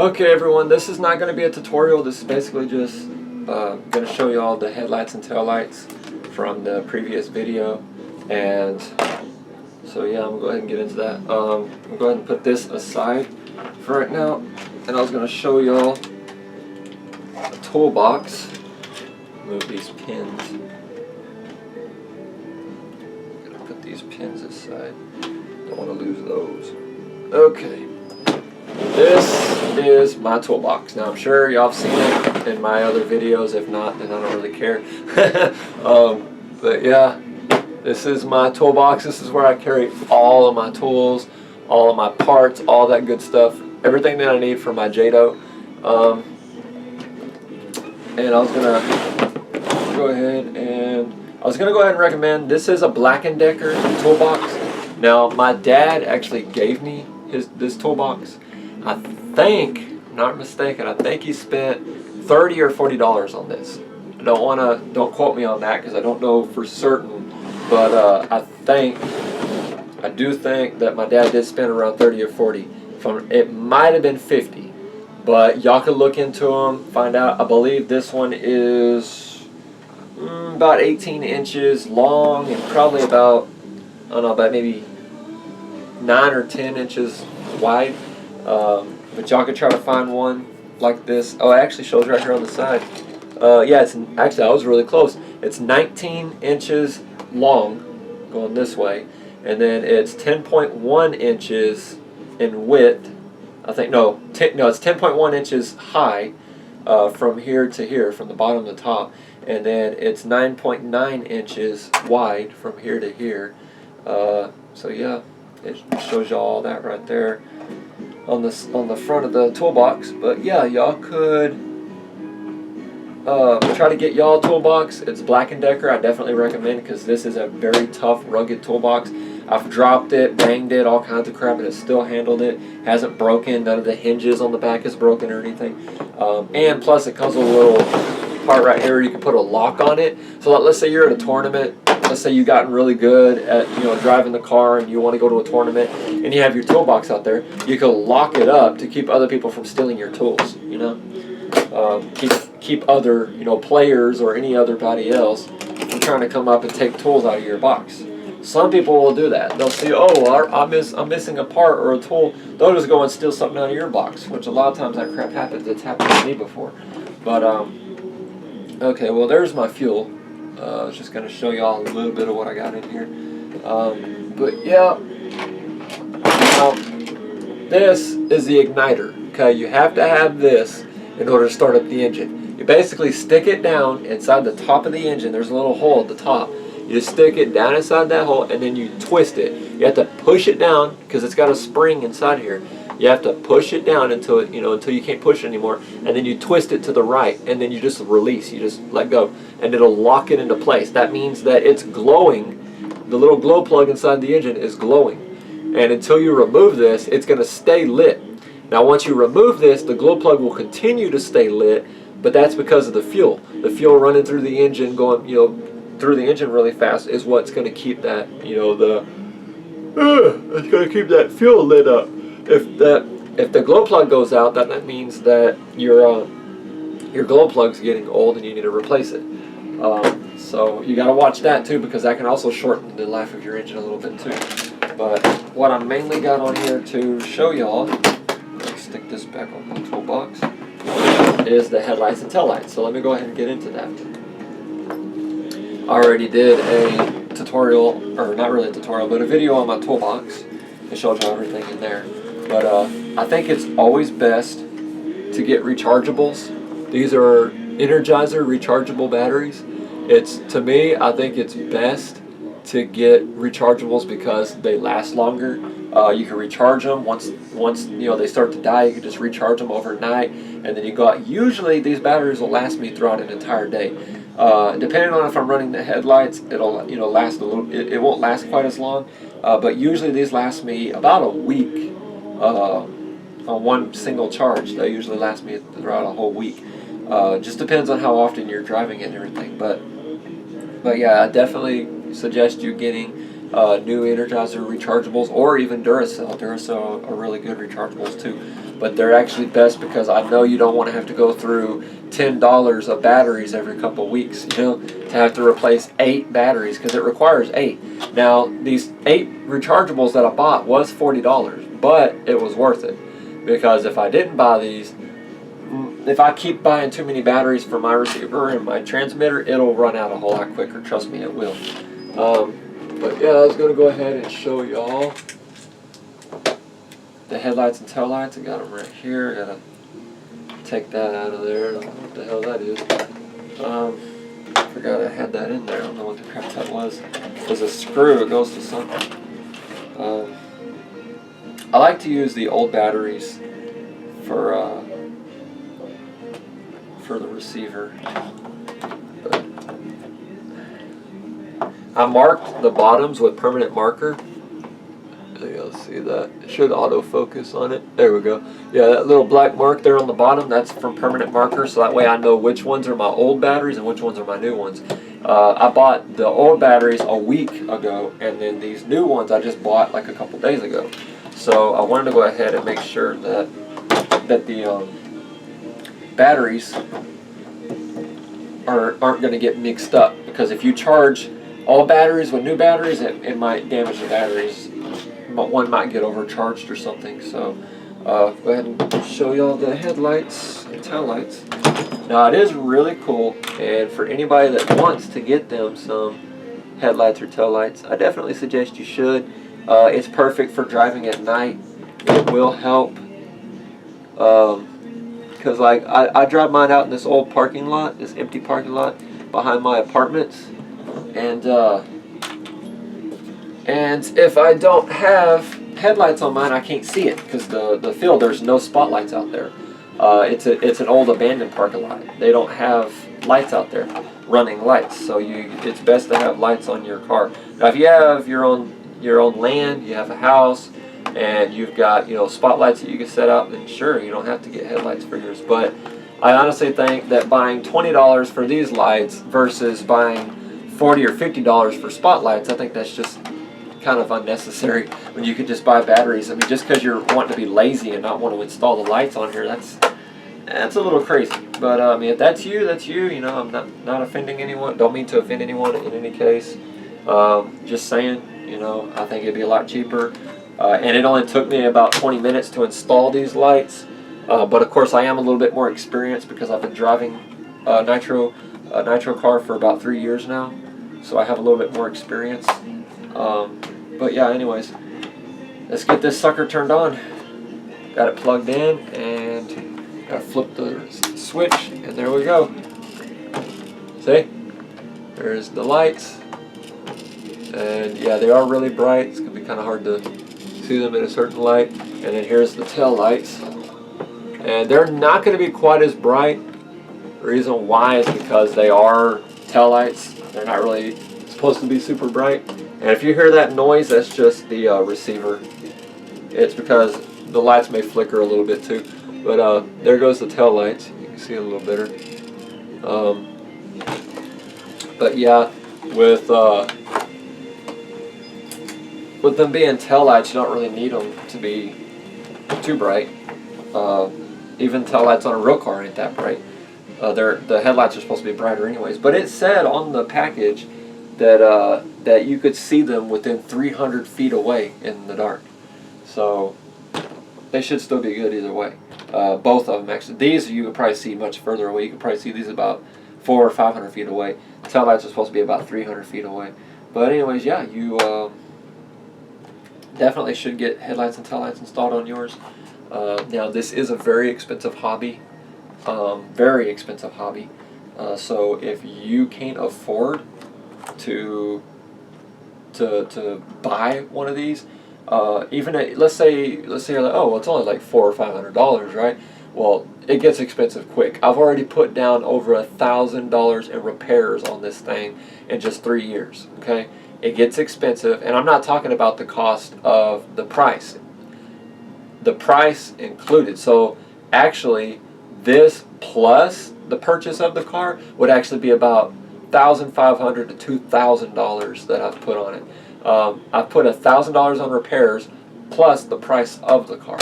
Okay everyone, this is not going to be a tutorial. This is basically just going to show you all the headlights and taillights from the previous video. And so yeah, I'm going to go ahead and get into that. I'm going to go ahead and put this aside for right now. And I was going to show y'all a toolbox. Move these pins. I'm going to put these pins aside. Don't want to lose those. Okay. This is my toolbox. Now I'm sure y'all have seen it in my other videos. If not, then I don't really care. But yeah, this is my toolbox. This is where I carry all of my tools, all of my parts, all that good stuff, everything that I need for my Jato. And I was gonna go ahead and recommend, this is a Black & Decker toolbox. Now my dad actually gave me this toolbox. I think, I'm not mistaken, I think he spent $30 or $40 on this. Don't quote me on that because I don't know for certain, but I do think that my dad did spend around 30 or 40. It might have been 50, but y'all can look into them, find out. I believe this one is about 18 inches long and probably about, I don't know, about maybe 9 or 10 inches wide. But y'all could try to find one like this. Oh, it actually shows right here on the side. Yeah, actually I was really close. It's 19 inches long going this way, and then it's 10.1 inches in width. I think it's 10.1 inches high from here to here, from the bottom to the top, and then it's 9.9 inches wide from here to here. So yeah, it shows you all that right there on the front of the toolbox. But yeah, y'all could try to get y'all a toolbox. It's Black & Decker. I definitely recommend, because this is a very tough, rugged toolbox. I've dropped it, banged it, all kinds of crap, and it still handled it. Hasn't broken. None of the hinges on the back is broken or anything. And plus, it comes with a little part right here. You can put a lock on it. So let's say you're at a tournament. Let's say you've gotten really good at driving the car, and you want to go to a tournament, and you have your toolbox out there. You can lock it up to keep other people from stealing your tools. Keep other players or any other body else from trying to come up and take tools out of your box. Some people will do that. They'll see, oh, I'm missing a part or a tool. They'll just go and steal something out of your box, which a lot of times that crap happens. It's happened to me before. But okay, well, there's my fuel. I was just going to show y'all a little bit of what I got in here. But yeah, this is the igniter. Okay, you have to have this in order to start up the engine. You basically stick it down inside the top of the engine. There's a little hole at the top. You just stick it down inside that hole, and then you twist it. You have to push it down because it's got a spring inside here. You have to push it down until you can't push it anymore, and then you twist it to the right, and then you just release. You just let go, and it'll lock it into place. That means that it's glowing. The little glow plug inside the engine is glowing, and until you remove this, it's going to stay lit. Now, once you remove this, the glow plug will continue to stay lit, but that's because of the fuel. The fuel running through the engine, going through the engine really fast, is what's going to keep that it's going to keep that fuel lit up. If the glow plug goes out, that means that your glow plug's getting old and you need to replace it. So you got to watch that too, because that can also shorten the life of your engine a little bit too. But what I mainly got on here to show y'all, let's stick this back on my toolbox, is the headlights and taillights. So let me go ahead and get into that. I already did a tutorial, or not really a tutorial, but a video on my toolbox. It showed you everything in there. But I think it's always best to get rechargeables. These are Energizer rechargeable batteries. To me, I think it's best to get rechargeables because they last longer. You can recharge them once they start to die. You can just recharge them overnight, and then you go out. Usually, these batteries will last me throughout an entire day. Depending on if I'm running the headlights, it'll last a little. It won't last quite as long, but usually these last me about a week on one single charge. They usually last me throughout a whole week. Just depends on how often you're driving it and everything. But yeah, I definitely suggest you getting new Energizer rechargeables, or even Duracell. Duracell are really good rechargeables too, but they're actually best because I know you don't want to have to go through $10 of batteries every couple weeks, you know, to have to replace 8 batteries, because it requires 8. Now, these 8 rechargeables that I bought was $40, but it was worth it, because if I didn't buy these, if I keep buying too many batteries for my receiver and my transmitter, it'll run out a whole lot quicker. Trust me, it will. But yeah, I was going to go ahead and show y'all the headlights and taillights. I got them right here. I got to take that out of there. I don't know what the hell that is. I forgot I had that in there. I don't know what the crap that was. It was a screw. It goes to something. I like to use the old batteries for the receiver. But I marked the bottoms with permanent marker. You'll see that. It should autofocus on it. There we go. Yeah, that little black mark there on the bottom, that's from permanent marker, so that way I know which ones are my old batteries and which ones are my new ones. I bought the old batteries a week ago, and then these new ones I just bought like a couple days ago. So I wanted to go ahead and make sure that the batteries aren't going to get mixed up, because if you charge all batteries with new batteries, it might damage the batteries. But one might get overcharged or something. So go ahead and show y'all the headlights and taillights. Now, it is really cool, and for anybody that wants to get them some headlights or taillights, I definitely suggest you should. It's perfect for driving at night. It will help. Because like I drive mine out in this old parking lot, this empty parking lot behind my apartments, and if I don't have headlights on mine, I can't see it, because the field, there's no spotlights out there. It's an old abandoned parking lot. They don't have lights out there, running lights. So it's best to have lights on your car. Now, if you have your own land, you have a house, and you've got, you know, spotlights that you can set up, then sure, you don't have to get headlights for yours. But I honestly think that buying $20 for these lights versus buying $40 or $50 for spotlights, I think that's just kind of unnecessary when you could just buy batteries. I mean, just because you're wanting to be lazy and not want to install the lights on here, that's a little crazy. But I mean, if that's you, that's you. You know, I'm not offending anyone. Don't mean to offend anyone in any case. Just saying, you know, I think it'd be a lot cheaper. And it only took me about 20 minutes to install these lights. But of course, I am a little bit more experienced because I've been driving a nitro car for about 3 years now. So I have a little bit more experience. But yeah, anyways, let's get this sucker turned on. Got it plugged in, and gotta flip the switch, and there we go. See? There's the lights. And yeah, they are really bright. It's gonna be kind of hard to see them in a certain light. And then here's the tail lights. And they're not gonna be quite as bright. The reason why is because they are tail lights. They're not really supposed to be super bright. And if you hear that noise, that's just the receiver. It's because the lights may flicker a little bit too. But there goes the tail lights. You can see it a little better. But yeah, with them being tail lights, you don't really need them to be too bright. Even tail lights on a real car ain't that bright. The headlights are supposed to be brighter anyways. But it said on the package that you could see them within 300 feet away in the dark. So they should still be good either way. Both of them actually. These you could probably see much further away. You could probably see these about 400 or 500 feet away. The tail lights are supposed to be about 300 feet away. But anyways, yeah, you definitely should get headlights and taillights installed on yours. Now, this is a very expensive hobby. Very expensive hobby. So if you can't afford to buy one of these, even let's say you're like, oh, well, it's only like $400 or $500, right? Well, it gets expensive quick. I've already put down over $1,000 in repairs on this thing in just 3 years. Okay, it gets expensive, and I'm not talking about the cost of the price. The price included. So actually, this plus the purchase of the car would actually be about $1,500 to $2,000 that I've put on it. I put $1,000 on repairs plus the price of the car.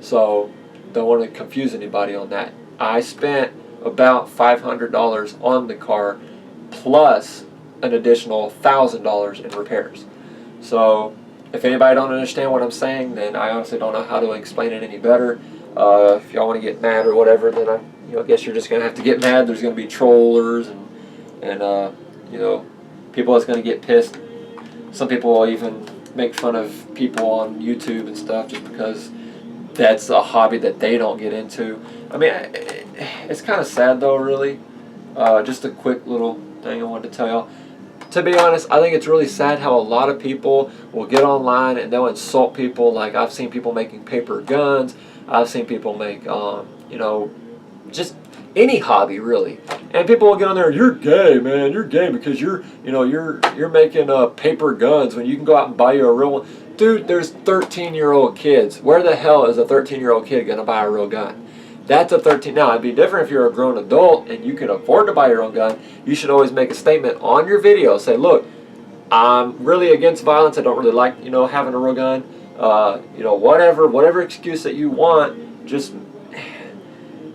So don't want to confuse anybody on that. I spent about $500 on the car plus an additional $1,000 in repairs. So if anybody don't understand what I'm saying, then I honestly don't know how to explain it any better. If y'all want to get mad or whatever, then I guess you're just gonna have to get mad. There's gonna be trollers and people that's gonna get pissed. Some people will even make fun of people on YouTube and stuff just because that's a hobby that they don't get into. I mean, it's kind of sad though, really. Just a quick little thing I wanted to tell y'all. To be honest, I think it's really sad how a lot of people will get online and they'll insult people. Like, I've seen people making paper guns. I've seen people make, just any hobby really. And people will get on there, you're gay, man. You're gay because you're making paper guns when you can go out and buy you a real one. Dude, there's 13-year-old kids. Where the hell is a 13-year-old kid gonna buy a real gun? That's a 13. Now, it'd be different if you're a grown adult and you can afford to buy your own gun. You should always make a statement on your video. Say, look, I'm really against violence. I don't really like, having a real gun. Whatever excuse that you want.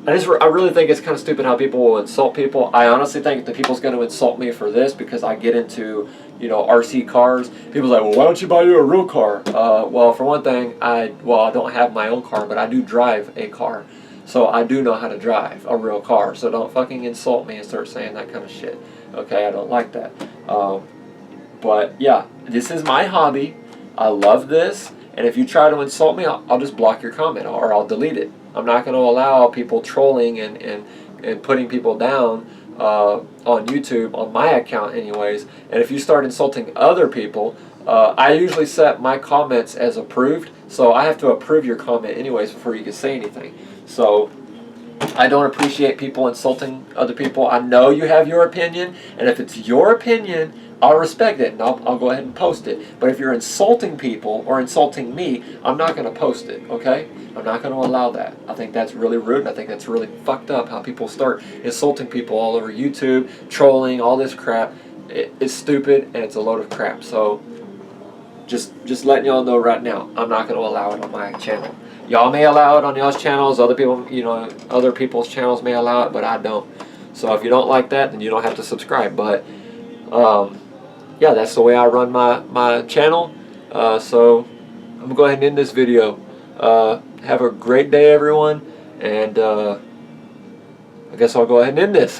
I really think it's kind of stupid how people will insult people. I honestly think that people's going to insult me for this because I get into, RC cars. People's like, well, why don't you buy you a real car? Well, for one thing, I don't have my own car, but I do drive a car. So I do know how to drive a real car. So don't fucking insult me and start saying that kind of shit. Okay, I don't like that. But yeah, this is my hobby. I love this. And if you try to insult me, I'll just block your comment or I'll delete it. I'm not going to allow people trolling and putting people down on YouTube, on my account anyways. And if you start insulting other people, I usually set my comments as approved. So I have to approve your comment anyways before you can say anything. So I don't appreciate people insulting other people. I know you have your opinion, and if it's your opinion, I'll respect it, and I'll go ahead and post it. But if you're insulting people or insulting me, I'm not going to post it, okay? I'm not going to allow that. I think that's really rude, and I think that's really fucked up how people start insulting people all over YouTube, trolling, all this crap. It's stupid, and it's a load of crap. So just letting y'all know right now, I'm not going to allow it on my channel. Y'all may allow it on y'all's channels. Other people, other people's channels may allow it, but I don't. So if you don't like that, then you don't have to subscribe. But yeah, that's the way I run my channel. So I'm gonna go ahead and end this video. Have a great day, everyone, and I guess I'll go ahead and end this.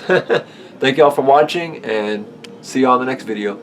Thank y'all for watching, and see you on the next video.